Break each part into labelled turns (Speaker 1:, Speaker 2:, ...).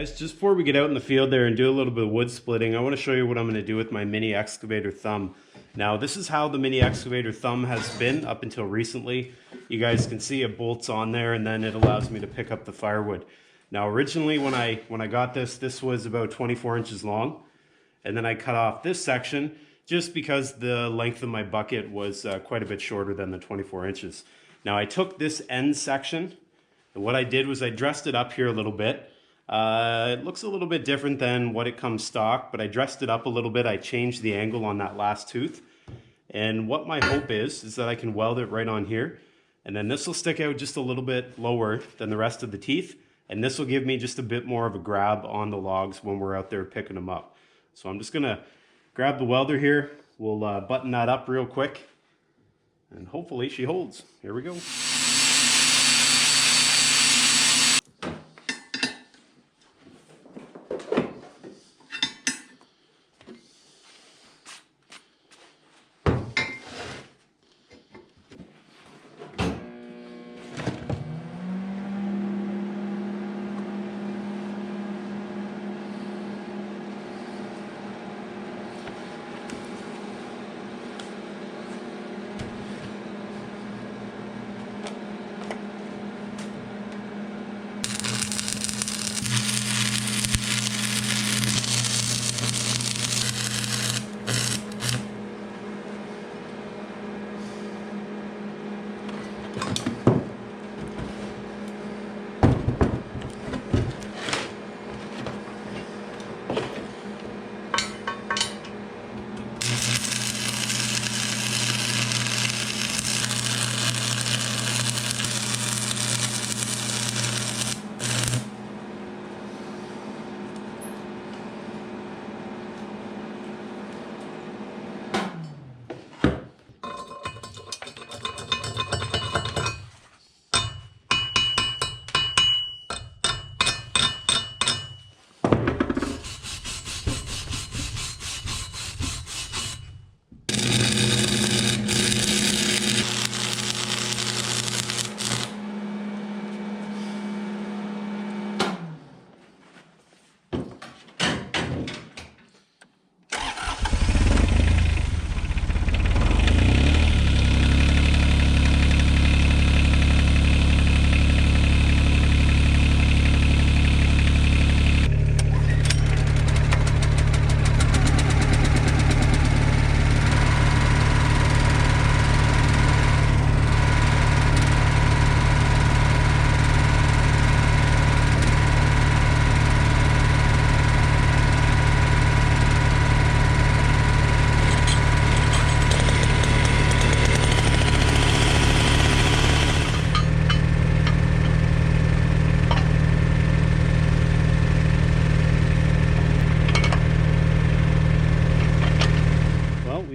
Speaker 1: Guys, just before we get out in the field there and do a little bit of wood splitting, I want to show you what I'm going to do with my mini excavator thumb. Now, this is how the mini excavator thumb has been up until recently. You guys can see it bolts on there and then it allows me to pick up the firewood. Now, originally when I got this was about 24 inches long, and then I cut off this section just because the length of my bucket was quite a bit shorter than the 24 inches. Now, I took this end section, and what I did was I dressed it up here a little bit. It looks a little bit different than what it comes stock, but I dressed it up a little bit. I changed the angle on that last tooth. And what my hope is that I can weld it right on here. And then this will stick out just a little bit lower than the rest of the teeth. And this will give me just a bit more of a grab on the logs when we're out there picking them up. So I'm just gonna grab the welder here. We'll button that up real quick. And hopefully she holds. Here we go.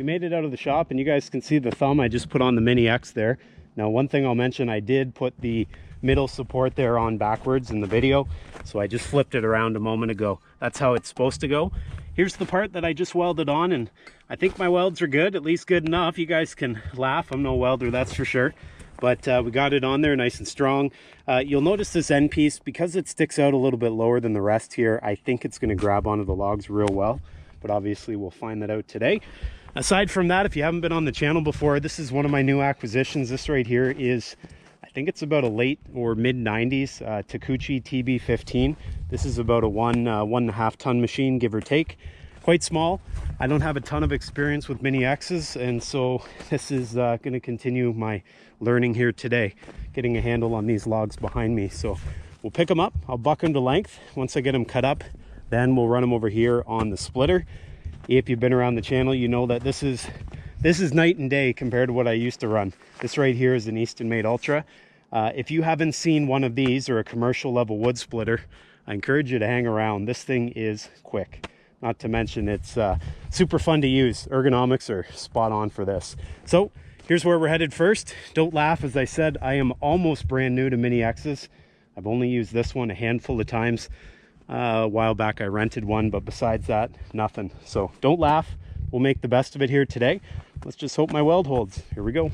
Speaker 1: Made it out of the shop, and you guys can see the thumb I just put on the Mini X there. Now, one thing I'll mention, I did put the middle support there on backwards in the video, so I just flipped it around a moment ago. That's how it's supposed to go. Here's the part that I just welded on, and I think my welds are good, at least good enough. You guys can laugh, I'm no welder, that's for sure. But we got it on there nice and strong. You'll notice this end piece, because it sticks out a little bit lower than the rest here, I think it's going to grab onto the logs real well, but obviously we'll find that out today. Aside from that, if you haven't been on the channel before, this is one of my new acquisitions. This right here is, I think it's about a late or mid 90s Takeuchi TB15. This is about a 1.5 ton machine, give or take. Quite small. I don't have a ton of experience with Mini X's, and so this is going to continue my learning here today, getting a handle on these logs behind me. So we'll pick them up. I'll buck them to length. Once I get them cut up, then we'll run them over here on the splitter. If you've been around the channel, you know that this is night and day compared to what I used to run. This right here is an Eastonmade Ultra. If you haven't seen one of these or a commercial level wood splitter, I encourage you to hang around. This thing is quick. Not to mention it's super fun to use. Ergonomics are spot on for this. So here's where we're headed first. Don't laugh, as I said, I am almost brand new to Mini X's. I've only used this one a handful of times. A while back I rented one, but besides that, nothing. So don't laugh. We'll make the best of it here today. Let's just hope my weld holds. Here we go.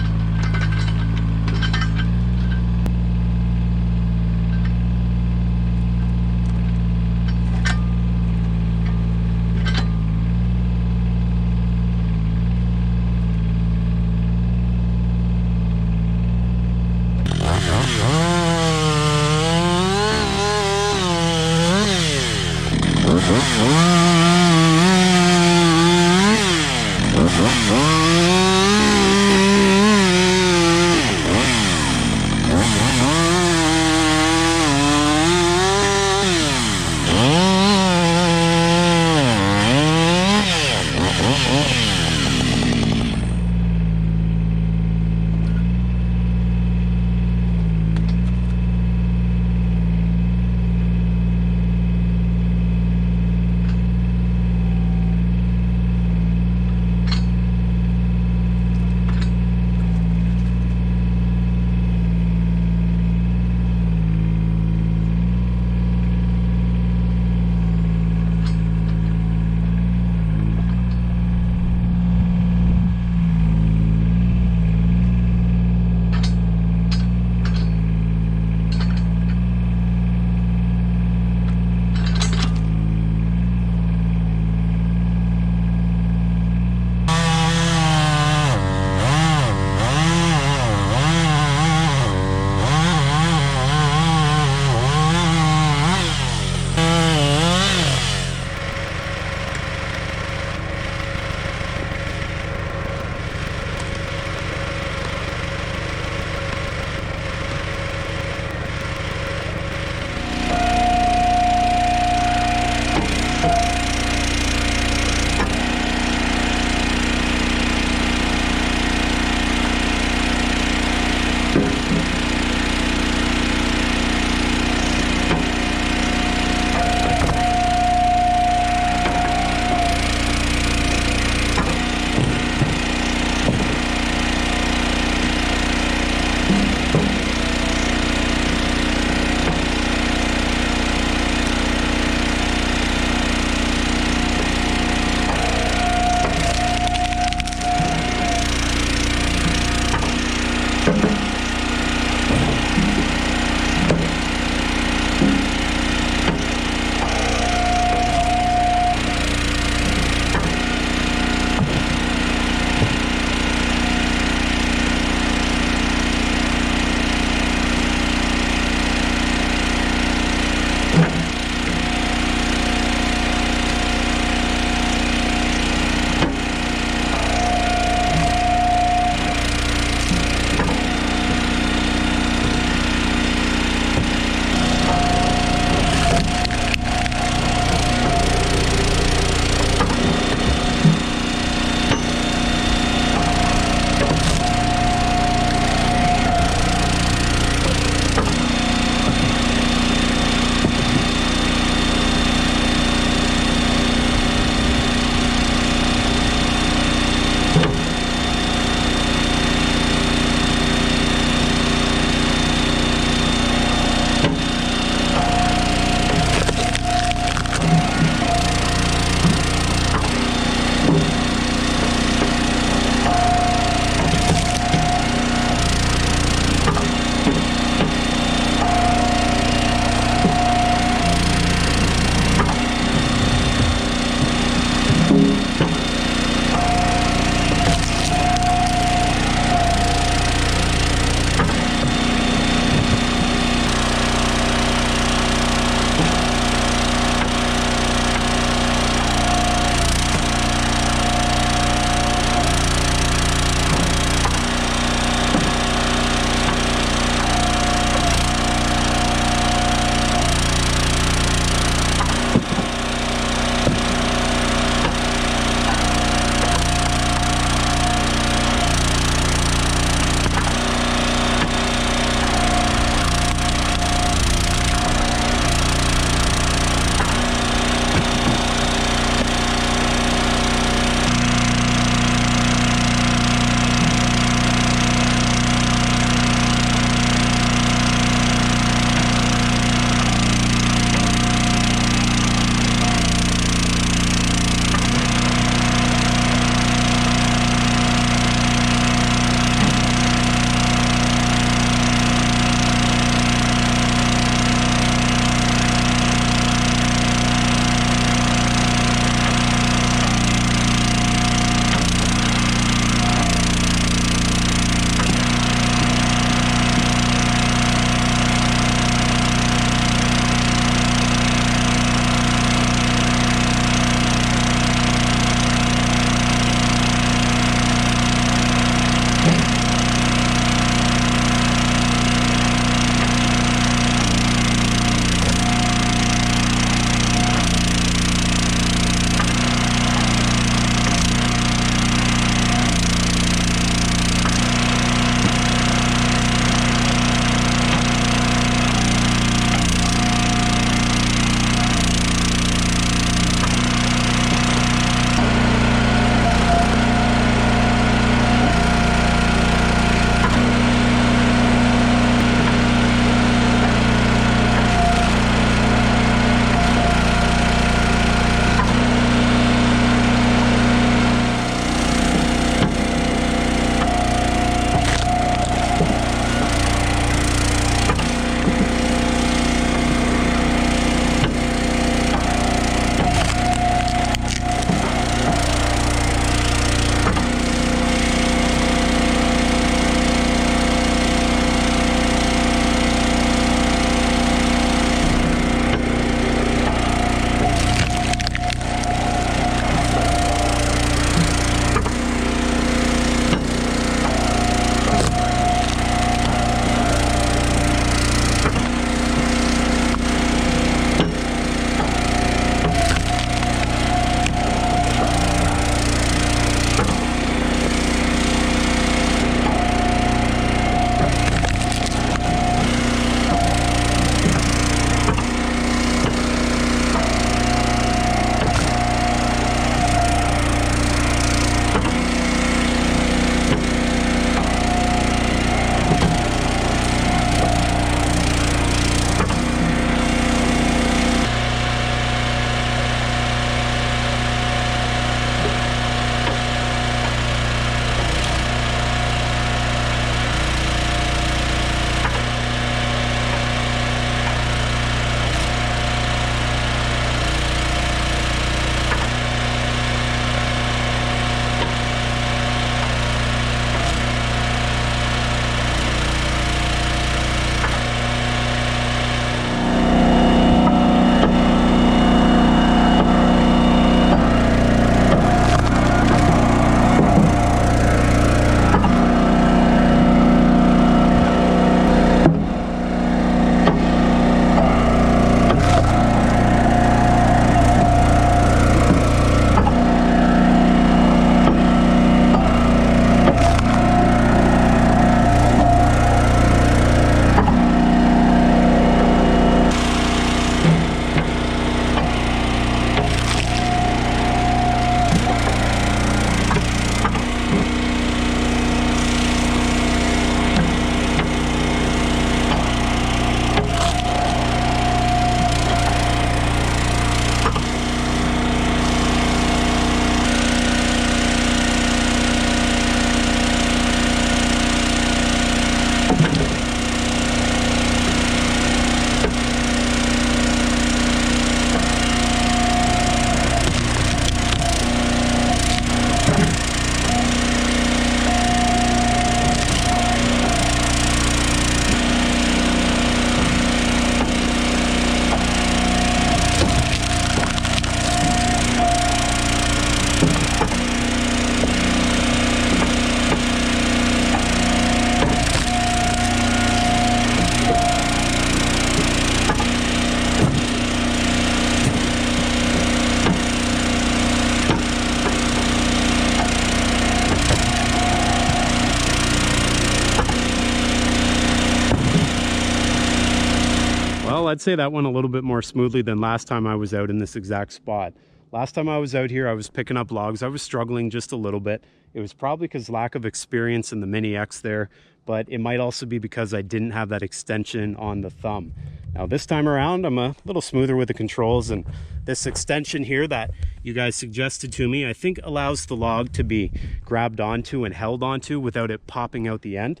Speaker 1: Well, I'd say that went a little bit more smoothly than last time I was out in this exact spot. Last time I was out here, I was picking up logs. I was struggling just a little bit. It was probably because lack of experience in the Mini X there, but it might also be because I didn't have that extension on the thumb. Now this time around, I'm a little smoother with the controls, and this extension here that you guys suggested to me, I think allows the log to be grabbed onto and held onto without it popping out the end.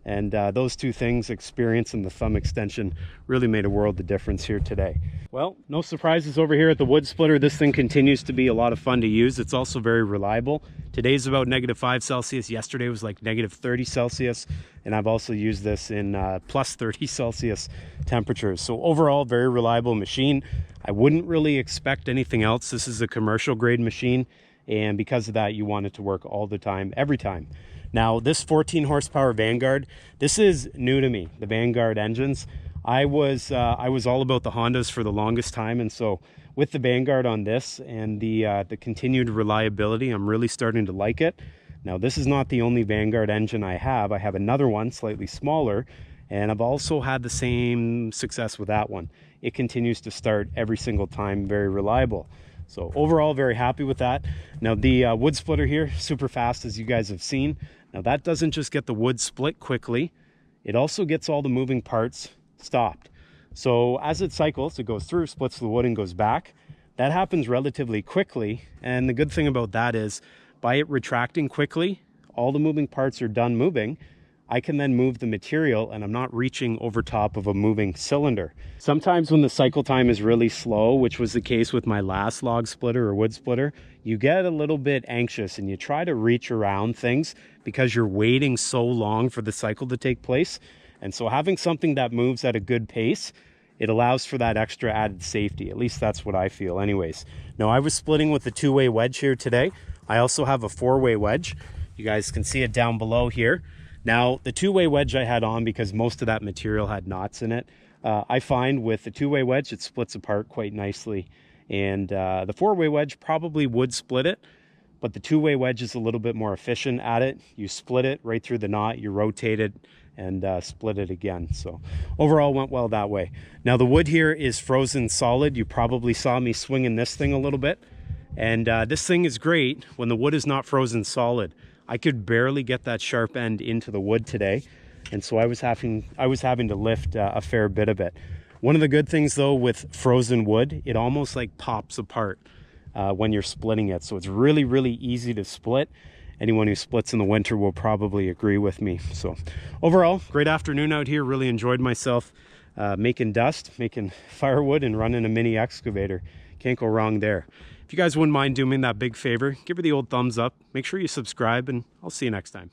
Speaker 1: And those two things, experience and the thumb extension, really made a world of difference here today. Well, no surprises over here at the wood splitter. This thing continues to be a lot of fun to use. It's also very reliable. Today's about -5 Celsius. Yesterday was like -30 Celsius. And I've also used this in +30 Celsius temperatures. So overall, very reliable machine. I wouldn't really expect anything else. This is a commercial grade machine. And because of that, you want it to work all the time, every time. Now, this 14 horsepower Vanguard, this is new to me, the Vanguard engines. I was all about the Hondas for the longest time, and so with the Vanguard on this and the continued reliability, I'm really starting to like it. Now, this is not the only Vanguard engine I have. I have another one, slightly smaller, and I've also had the same success with that one. It continues to start every single time, very reliable. So overall, very happy with that. Now the wood splitter here, super fast, as you guys have seen. Now that doesn't just get the wood split quickly, it also gets all the moving parts stopped. So as it cycles, it goes through, splits the wood and goes back. That happens relatively quickly. And the good thing about that is by it retracting quickly, all the moving parts are done moving. I can then move the material and I'm not reaching over top of a moving cylinder. Sometimes when the cycle time is really slow, which was the case with my last log splitter or wood splitter, you get a little bit anxious and you try to reach around things because you're waiting so long for the cycle to take place. And so having something that moves at a good pace, it allows for that extra added safety. At least that's what I feel anyways. Now I was splitting with the 2-way wedge here today. I also have a 4-way wedge. You guys can see it down below here. Now, the 2-way wedge I had on because most of that material had knots in it. I find with the 2-way wedge, it splits apart quite nicely. And the 4-way wedge probably would split it, but the 2-way wedge is a little bit more efficient at it. You split it right through the knot, you rotate it, and split it again. So overall went well that way. Now, the wood here is frozen solid. You probably saw me swinging this thing a little bit. And this thing is great when the wood is not frozen solid. I could barely get that sharp end into the wood today, and so I was having to lift a fair bit of it. One of the good things though with frozen wood, it almost like pops apart when you're splitting it. So it's really, really easy to split. Anyone who splits in the winter will probably agree with me. So overall, great afternoon out here. Really enjoyed myself making dust, making firewood, and running a mini excavator. Can't go wrong there. If you guys wouldn't mind doing me that big favor, give her the old thumbs up, make sure you subscribe, and I'll see you next time.